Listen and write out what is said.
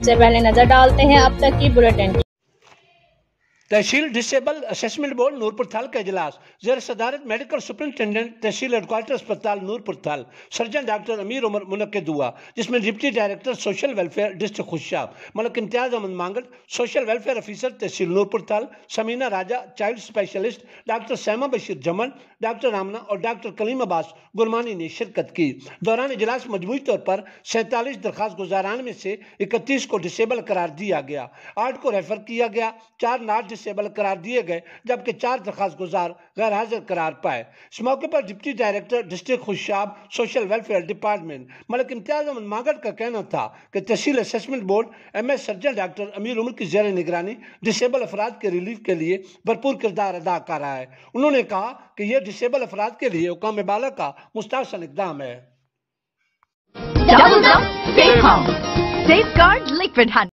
سے پہلے نظر ڈالتے ہیں اب تک کی بلیٹن کی۔ Tehsil disable assessment board Noorpur Thal کا اجلاس زیر صدارت میڈیکل سپرنٹینڈنٹ تحصیل ہیڈکوارٹر اسپتال نورپور تھال سرجن ڈاکٹر امیر عمر منعقد ہوا، جس میں deputy director social welfare district Khushab Malik Imtiaz Ahmed Mangat, social welfare officer tehsil Noorpur Thal Samina Raja, child specialist doctor Seema Bashir Juman, doctor Amna اور ڈاکٹر کلیم عباس گرمانی نے شرکت کی۔ دوران اجلاس مجموعی طور پر 47 درخواست گزاران میں سے 31 کو ڈسیبل قرار دیا گیا، 8 کو ریفر کیا گیا، 4 ناٹ ڈسیبل قرار دیے گئے، جبکہ 4 درخواست گزار غیر حاضر قرار پائے۔ اس موقع پر deputy director district Khushab social welfare department Malik Imtiaz Ahmed Mangat کا کہنا تھا کہ tehsil assessment board M S surgeon doctor Amir Umar کی زیر نگرانی ڈسیبل افراد کے ریلیف کے لیے بھرپور کردار ادا کر رہا ہے۔ انہوں نے کہا کہ یہ ڈسیبل افراد کے لیے حکام بالا کا مستحسن اقدام ہے۔ Double Dump, stay calm. Safeguard Liquid Honey.